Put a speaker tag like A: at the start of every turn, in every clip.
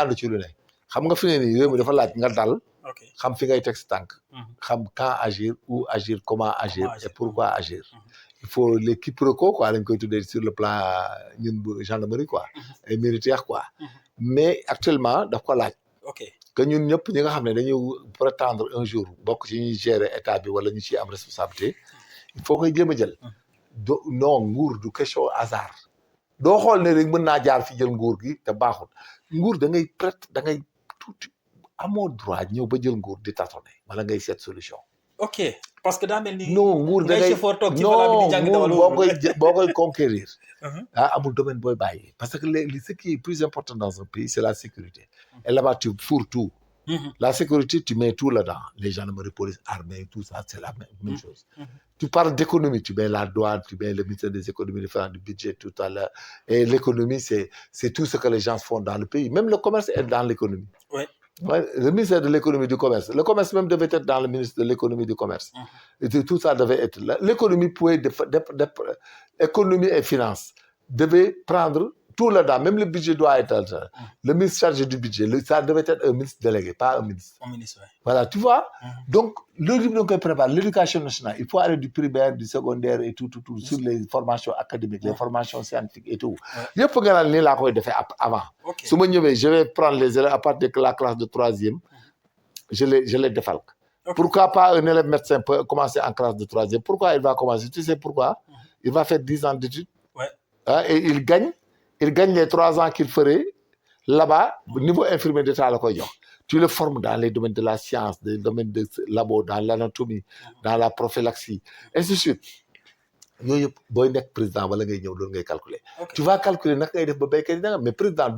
A: ànd ci lu ne xam nga fi ne nii réew mi dafa laaj nga dal xam fi ngay teg sa tànk xam quand agir où agir comment agir et pourquoi agir il faut les quiproquos quoi lañ koy tuddee sur le plan ñun bu gendarmerie quoi et militaire quoi mais actuellement daf ko laaj que ñun ñëpp ñi nga xam ne dañuy prétendre un jour bokk ci ñuy gérer état bi wala ñu ciy am responsabilité il faut que jéem a jël non nguur du question hasard doo xool ne rek mën naa jaar fi jël nguur gi te baaxul nguur da ngay da ngay tuuti amoo droit ñëw ba jël nguur di tâtonner wala ngay seet solution.
B: ok parce que daa mel ni.
A: non nguur da ngay non nguur boo koy conquérir. amul domaine booy bàyyi parce que ce qui est plus important dans un pays c'est la sécurité. et là-bas tu fourres tout. La sécurité, tu mets tout là-dedans. Les gendarmeries, police, armée, tout ça, c'est la même chose. Tu parles d'économie, tu mets la douane, tu mets le ministère des économies, le faire du budget, tout à l'heure. Et l'économie, c'est tout ce que les gens font dans le pays. Même le commerce est dans l'économie.
B: Ouais.
A: Ouais, le ministère de l'économie du commerce. Le commerce même devait être dans le ministère de l'économie du commerce. Et tout ça devait être là. L'économie pouvait... économie et finances devaient prendre... tout là-dedans, même le budget doit être le ministre chargé du budget, ça devait être un ministre délégué, pas un ministre.
B: Un ministre, oui.
A: Voilà, tu vois. Donc, l'éducation nationale, il faut aller du primaire, du secondaire et tout, sur les formations académiques, les formations scientifiques et tout. Il faut que je fasse avant. Si je vais prendre les élèves à partir de la classe de 3e, je les défalque. Pourquoi pas un élève médecin peut commencer en classe de 3e? Pourquoi il va commencer? Tu sais pourquoi? Il va faire 10 ans d'études et il gagne les 3 ans qu'il ferait là-bas, au niveau infirmier d'État. Tu le formes dans les domaines de la science, dans les domaines de labo, dans l'anatomie, dans la prophylaxie, et ainsi de suite. Si tu es président, tu vas calculer. Tu vas calculer, mais président,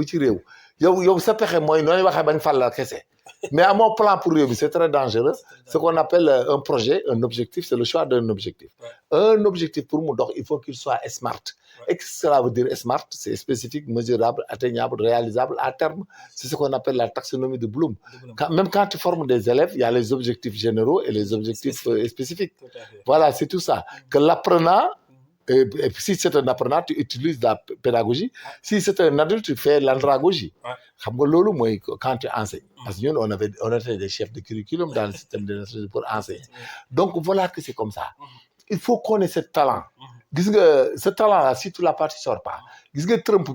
A: tu vas mais à mon plan pour lui, c'est très dangereux. Ce qu'on appelle un projet, un objectif, c'est le choix d'un objectif. Un objectif pour moi, donc, il faut qu'il soit smart. Et que cela veut dire smart, c'est spécifique, mesurable, atteignable, réalisable à terme. C'est ce qu'on appelle la taxonomie de Bloom. Même quand tu formes des élèves, il y a les objectifs généraux et les objectifs spécifiques. Voilà, c'est tout ça. Que l'apprenant, et si c'est un apprenant, tu utilises la pédagogie. Si c'est un adulte, tu fais l'andragogie. Quand tu enseignes. Parce que nous, on était des chefs de curriculum dans le système de l'enseignement pour enseigner. Donc voilà que c'est comme ça. Il faut qu'on ait ce talent. Ce talent-là, si tu ne la sors pas, Trump,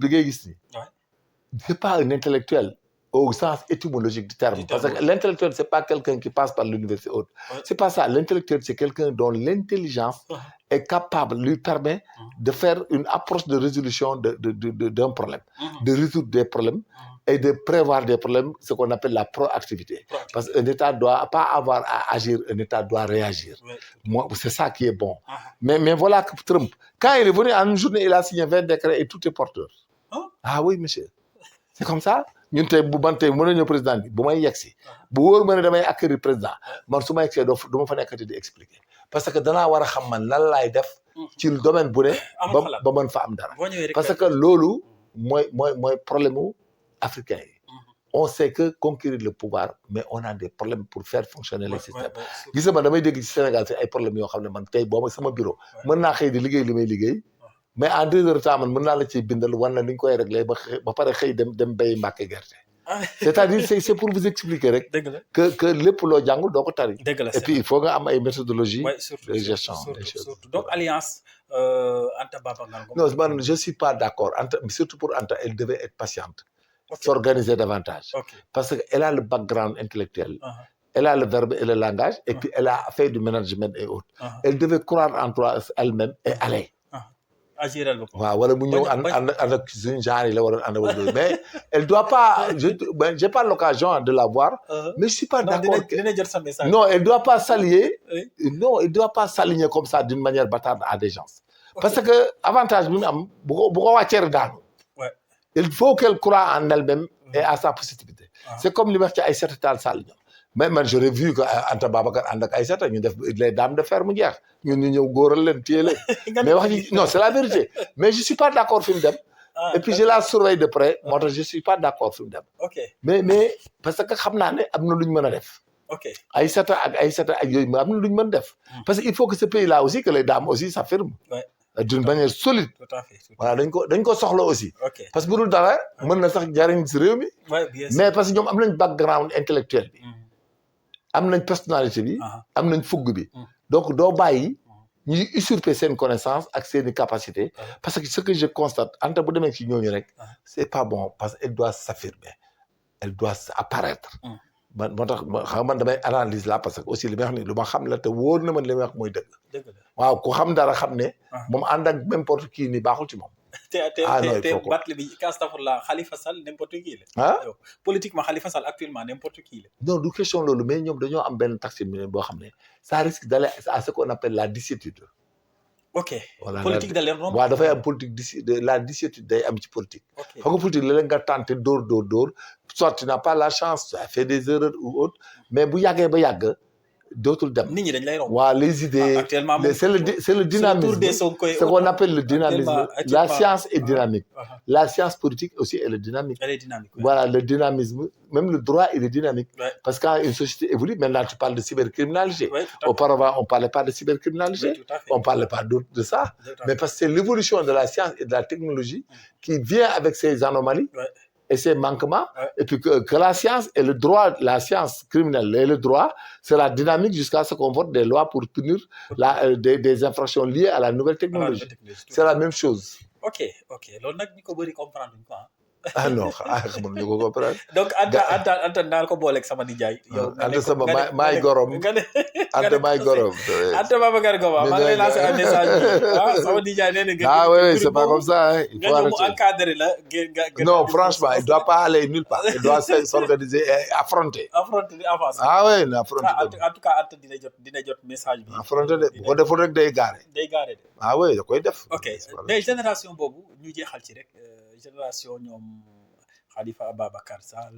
A: c'est pas un intellectuel au sens étymologique du terme. Parce que l'intellectuel, ce n'est pas quelqu'un qui passe par l'université haute. Ce n'est pas ça. L'intellectuel, c'est quelqu'un dont l'intelligence est capable, lui permet de faire une approche de résolution d'un problème, de résoudre des problèmes et de prévoir des problèmes, ce qu'on appelle la proactivité. Parce qu'un État ne doit pas avoir à agir, un État doit réagir. C'est ça qui est bon. Mais voilà que Trump, quand il est venu en une journée, il a signé 20 décrets et tout est porteur. Ah oui, monsieur. C'est comme ça. Ñun tey bu ban tey mën nañu président bi bu may yegsi bu wóor ma ne damay accueillir président man su ma yegsee du ma fa nekkati di expliquer parce que danaa war a xam man lan laay def ci domaine bu ne ba mën fa am dara parce que loolu mooy problème u africain yi on sait que conquérir le pouvoir mais on a des problèmes pour faire fonctionner les systèmes gis nga damay dégg ci Sénégal c'est ay problèmes yoo xam ne man tey boo ma sama bureau mën naa xëy di liggéey li may liggéey mais en 2 heures de temps man mën naa la ciy bindal wan na ni ñu koy réglé ba pare xëy dem béy mbàkke gerte c'est-à-dire c'est pour vous expliquer rek que lépp loo jàngul doo ko tari et puis il faut nga am ay méthodologie de gestion des choses
B: donc alliance Anta Baba Ngom
A: non man je suis pas d'accord surtout pour Anta elle devait être patiente s'organiser davantage parce que elle a le background intellectuel elle a le verbe et le langage et puis elle a fait du management et autres elle devait croire en toi elle-même et aller waaw wala mu ñëw ànd ak suñu genre yi la waroon ànd ak mais elle doit pas j'ai pas l'occasion de la voir mais je suis pas d'accord non elle doit pas s'allier non elle doit pas s'aligner comme ça d'une manière bâtarde à des gens parce que avantage bi mu am bu ko wàccee daanu il faut qu'elle croie en elle-même et à sa positivité c'est comme li wax ci Aïssata Tall Sall ñoom mais man j'aurais vu que Anta Babacar ànd ak Aïssata ñu def les dames de fer mu jeex ñun ñu ñëw góoral leen téye leen mais wax ji non c'est la vérité mais je suis pas d'accord fi mu dem et puis je la surveille de près moo tax je suis pas d'accord fi mu dem mais parce que xam naa ne am na lu ñu mën a def Aïssata ak yooyu am na lu ñu mën def parce que il faut que ce pays là aussi que les dames aussi s'affirment d'une manière solide.
B: tout à fait.
A: Voilà dañ ko soxla aussi.
B: ok
A: parce que bu dul dara mën na sax jariñ si réew mi.
B: ouais, bien sûr.
A: mais parce que ñoom am nañ background intellectuel bi.
B: Mhm.
A: am nañ personnalité bi.
B: Aha.
A: am nañ fugg bi.
B: Mhm.
A: donc doo bàyyi ñuy usurper seen connaissance ak seeni capacité.
B: Ah.
A: parce que ce que je constate Anta bu demee ci ñooñu rek.
B: Ah.
A: c'est pas bon parce qu'elle doit s'affirmer elle doit apparaître. man moo tax xam man damay analyse là parce que aussi li may wax ni lu ma xam la te wóor na man li may wax mooy dëgg.
B: dëgg la
A: waaw ku xam dara xam ne.
B: Ah.
A: moom ànd ak n'importe qui ni baaxul ci moom.
B: te Barthélémy astafurlah Khalifa Sall n'importe qui la.
A: ah
B: yow politiquement Khalifa Sall actuellement n'importe qui la.
A: non du question loolu mais ñoom dañoo am benn taxe boo xam ne ça risque d'aller à ce qu'on appelle la dissétude.
B: ok
A: voilà
B: politique da leen romb.
A: waaw dafay am politique la dissétude day am ci politique.
B: ok
A: xam nga politique léeg-léeg nga tenté dóor soit tu n'as pas la chance tu as fait des erreurs ou autre mais bu yàggee ba yàgg dootul dem.
B: nit ñi dañ lay romb.
A: waaw les idées
B: actuellement
A: c'est le dynamisme ce qu'on appelle le dynamisme la science est dynamique. La science politique aussi elle est dynamique.
B: Elle est dynamique. Ouais.
A: Voilà le dynamisme même le droit il est dynamique.
B: Ouais.
A: Parce que quand une société évolue maintenant tu parles de cybercriminalité.
B: Ouais, tout à fait.
A: Auparavant on parlait pas de cybercriminalité.
B: Ouais, tout à fait.
A: On parlait pas de ça.
B: Tout à fait.
A: Mais parce que c'est l'évolution de la science et de la technologie qui vient avec ces anomalies. Ouais. Et ces manquements, ouais. Et puis que la science et le droit, la science criminelle et le droit, c'est la dynamique jusqu'à ce qu'on vote des lois pour punir des infractions liées à la nouvelle technologie. C'est la même chose.
B: Ok. loolu nag ñu ko bëri comprendre quoi.
A: Ah non xamuñu ko comprendre.
B: donc Anta naa ko booleeg sama nijaay. yow
A: Anta sama maay gorom. Anta maay gorom.
B: Anta Babacar Ngom maa ngi lay lancer un message bi sama nijaay nee na.
A: Ah oui c'est pas comme ça. Il faut arrêter.
B: Nga encadrer la.
A: Non franchement il doit pas aller nulle part. Il doit s'organiser et affronter.
B: affronter di avancer.
A: Ah oui na affronter.
B: en tout cas Anta dina jot message bi.
A: affronter de bu ko deful rek day gaare.
B: de.
A: Ah oui da koy def.
B: ok mais génération boobu ñu jeexal ci rek génération ñoom Khalifa Ababacar Sall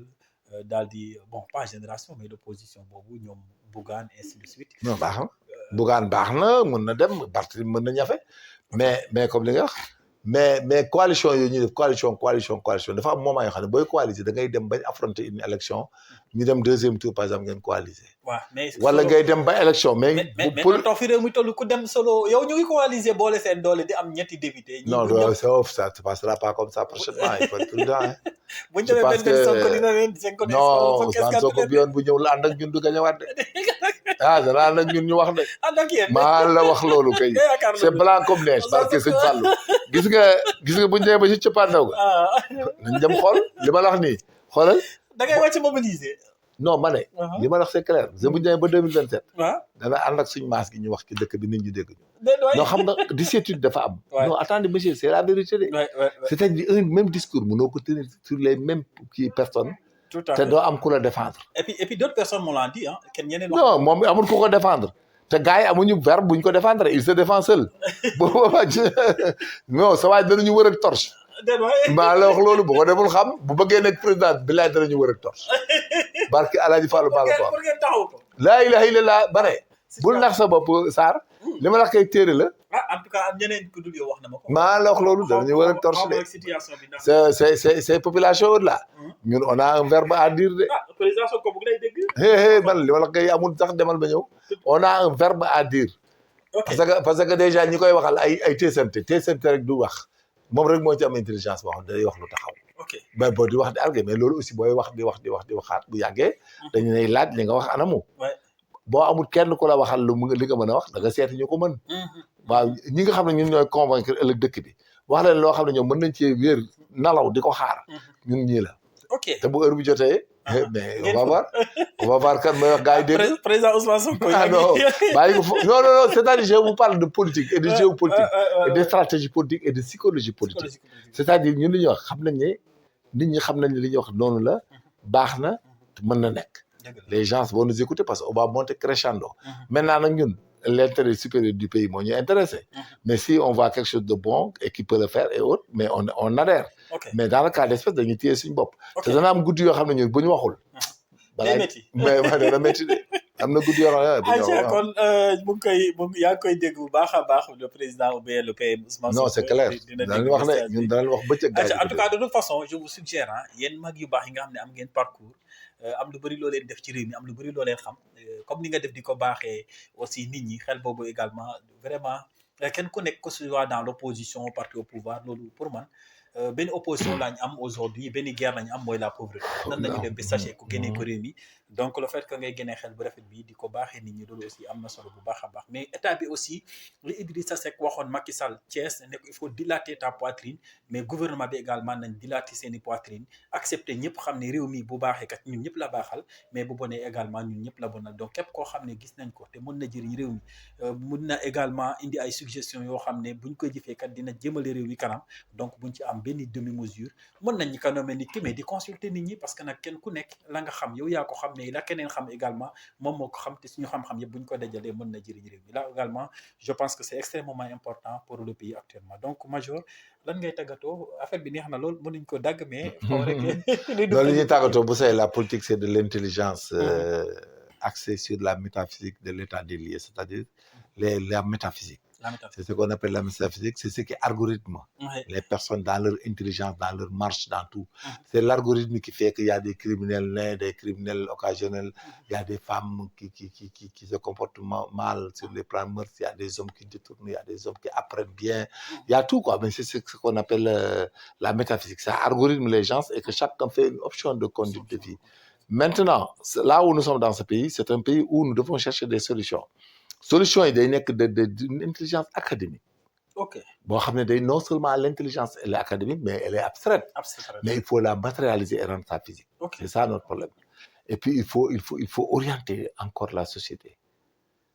B: daal di bon pas génération mais l'opposition boobu ñoom Bougane ainsi de suite.
A: non baax na Bougane baax na mën na dem Barthélémy mën na ñafe mais comme li nga wax mais coalition yooyu ñuy def coalition dafa am moment yoo xam ne booy coaliser da ngay dem bañ affronter une élection ñu dem deuxième tour par exemple ngeen coaliser.
B: waaw mais
A: wala ngay dem ba élection mais
B: toog fi réew mi toll ku dem solo yow ñu ngi coaliser boole seen doole di am ñetti député.
A: non ça se passera pas comme ça prochainement il faut être prudent hein.
B: bu ñu demee benn Sonko dina leen
A: non Ousmane Sonko bi yoon bu ñëw la ànd ak ñun du gañewaat de ah dana ànd ak ñun ñu wax de.
B: ànd ak yéen
A: maa la wax loolu kay. c'est blanc comme neige parce que sëñ Fallou gis nga bu ñu demee ba ci cëppaandaw ga. nañ dem xool li ma la wax nii xoolal.
B: da ngay wàcc mobiliser.
A: non ma ne. li ma la wax c'est clair bu ñu demee ba 2027.
B: waaw
A: dana ànd ak suñu maas gi ñu wax ci dëkk bi nit ñi dégg ñu. non xam nga dissétude dafa am. non attendez monsieur c'est la vérité de. c'est-à-dire un même discours mënoo ko tenir sur les mêmes personnes.
B: tout à fait
A: te doo am ku la défendre.
B: et puis d'autres personnes m'ont dit ah kenn ñeneen.
A: non moom amul ku ko défendre. te gars yi amuñu verbe buñ ko défendre il se défend seul. booba non sa waay danañu wër ak torche. maa la wax loolu bu ko deful xam bu bëggee nekk président bi laay danañu wër ak torche. barke Alaaji Fallou maa la ko wax.
B: pour ngeen taxaw ko.
A: laa ilaha illallah bare. bul nax sa bopp Sarr. li ma la koy téere la.
B: en tout cas am ñeneen ku dul yow wax na ma ko.
A: maa la wax loolu danañu wër ak torche de. ces populations là. ñun on a un verbe à dire de.
B: président Sonko bu lay dégg.
A: man li ma la koy amul sax demal ba ñëw. on a un verbe à dire. parce que déjà ñi koy waxal ay teesante rek du wax. moom rek moo ci am intelligence boo xam ne day wax lu taxaw.
B: ok
A: mais boo di wax di argument mais loolu aussi booy wax di waxaat bu yàggee. dañu lay laaj li nga wax anamu. boo amul kenn ku la waxal li nga mën a wax da nga seeti ñu ko mën. waaw ñi nga xam ne ñun ñooy convaincre ëllëg dëkk bi wax leen loo xam ne ñoom mën nañ cee wéer nalaw di ko xaar. ñun ñii la.
B: ok
A: te bu heure bi jotee. mais on va voir kan may wax gars yi dégg.
B: président Ousmane Sonko.
A: ah non bàyyi ko non c'est-à-dire je vous parle de politique et de géopolitique et de stratégie politique et de psychologie politique. c'est-à-dire ñun li ñuy wax xam nañ ne nit ñi xam nañ ne li ñuy wax noonu la baax na te mën na nekk. les gens vont nous écouter parce que on va monter crescendo. maintenant nag ñun l'intérêt supérieur du pays moo ñu intéressé. mais si on voit quelque chose de bon et qui peut le faire et autres mais on adhère. mais dans le cas d'espèce dañuy téye suñu bopp. te dana am guddi yoo xam ne ñun bu ñu waxul.
B: day métti
A: mais dana métti de am na guddi yoo xam ne.
B: kon yaa ngi koy dégg bu baax a baax le président ou bien le PM Ousmane Sonko.
A: non c'est clair danañ wax ne ñun danañ wax bëccëg.
B: en tout cas de toute façon je vous suggère yéen mag yu baax yi nga xam ne am ngeen parcours. am lu bëri loo leen def ci réew mi am lu bëri loo leen xam comme ni nga def di ko baaxee aussi nit ñi xel boobu également vraiment kenn ku nekk que ce soit dans l'opposition au parti au pouvoir loolu pour man benn opposition la ñu am aujourd'hui benn guerre la ñu am mooy la pauvreté nan nañu def ba sachet ku génnee ko réew mi donc le fait que ngay génnee xel bu rafet bi di ko baaxee nit ñi loolu aussi am na solo bu baax a baax mais état bi aussi li Idrissa Seck waxoon Macky Sall Thiès ne ko il faut dilater ta poitrine mais gouvernement bi également nañ dilater seeni poitrine accepter ñëpp xam ne réew mi bu baaxee kat ñun ñëpp la baaxal mais bu bonee également ñun ñëpp la bonal donc képp koo xam ne gis nañ ko te mën na jëriñ réew mi mun na également indi ay suggestions yoo xam ne buñ ko jëfee kat dina jëmale réew mi kanam donc buñ ci am benn demi mesure mën nañ ko nommer nit ki mais di consulter nit ñi parce que nag kenn ku nekk la nga xam yow yaa ko xam mais la keneen xam également moom moo ko xam te suñu xam-xam yëpp buñ ko dajalee mën na jëriñ réew mi là également je pense que c'est extrêmement important pour le pays actuellement donc Major lan ngay tàggatoo affaire bi neex na lool mënuñ ko dagg mais xaw rek
A: loolu ñuy tàggatoo bu say la politique c'est de l'intelligence axée sur la métaphysique de l'état des lieux c'est-à-dire la métaphysique. C'est ce qu'on appelle la métaphysique, c'est ce qui algorithme les personnes dans leur intelligence, dans leur marche, dans tout. C'est l'algorithme qui fait qu'il y a des criminels nés, des criminels occasionnels, il y a des femmes qui se comportent mal sur les plans meurtres, il y a des hommes qui détournent, il y a des hommes qui apprennent bien, il y a tout quoi. Mais c'est ce qu'on appelle la métaphysique. Ça algorithme les gens et que chacun fait une option de conduite de vie. Maintenant, là où nous sommes dans ce pays, c'est un pays où nous devons chercher des solutions. Solution yi day nekk d'une intelligence académique.
B: Ok.
A: boo xam ne day non seulement l'intelligence elle est académique mais elle est abstraite. Mais il faut la matérialiser et rendre ça physique.
B: Okay.
A: C'est ça notre problème. Et puis il faut orienter encore la société.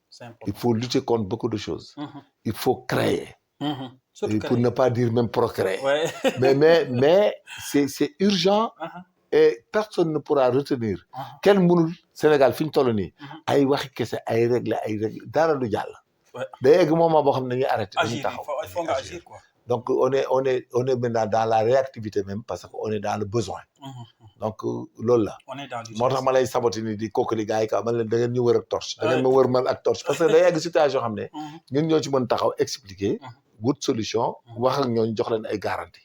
B: C'est important.
A: Il faut lutter contre beaucoup de choses. Il faut créer.
B: Surtout
A: pour ne pas dire même procréer.
B: Ouais.
A: mais c'est urgent. Et personne ne pourra retenir. Quel mënul Sénégal fi ñu toll nii. ay waxi kese ay règle dara du jàll. day egg moment boo xam ne dañuy arrêté. dañuy taxaw
B: il faut nga agir quoi.
A: donc on est maintenant dans la réactivité même parce que on est dans le besoin. donc loolu la.
B: on est dans
A: moo tax ma lay saboti ni di kooku di gars yi quoi man leen da ngeen ñu wër ak torche. da ngeen ma wër man ak torche parce que day egg situation xam ne. ñun ñoo ci mën taxaw expliquer. wut solution. wax ak ñooñu jox leen ay garantie.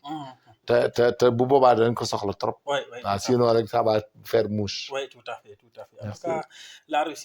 A: te bu boobaa danañ ko soxla trop.
B: Oui.
A: Sinon rek ça va faire mouche.
B: Oui, tout à fait. En tout cas, la Russie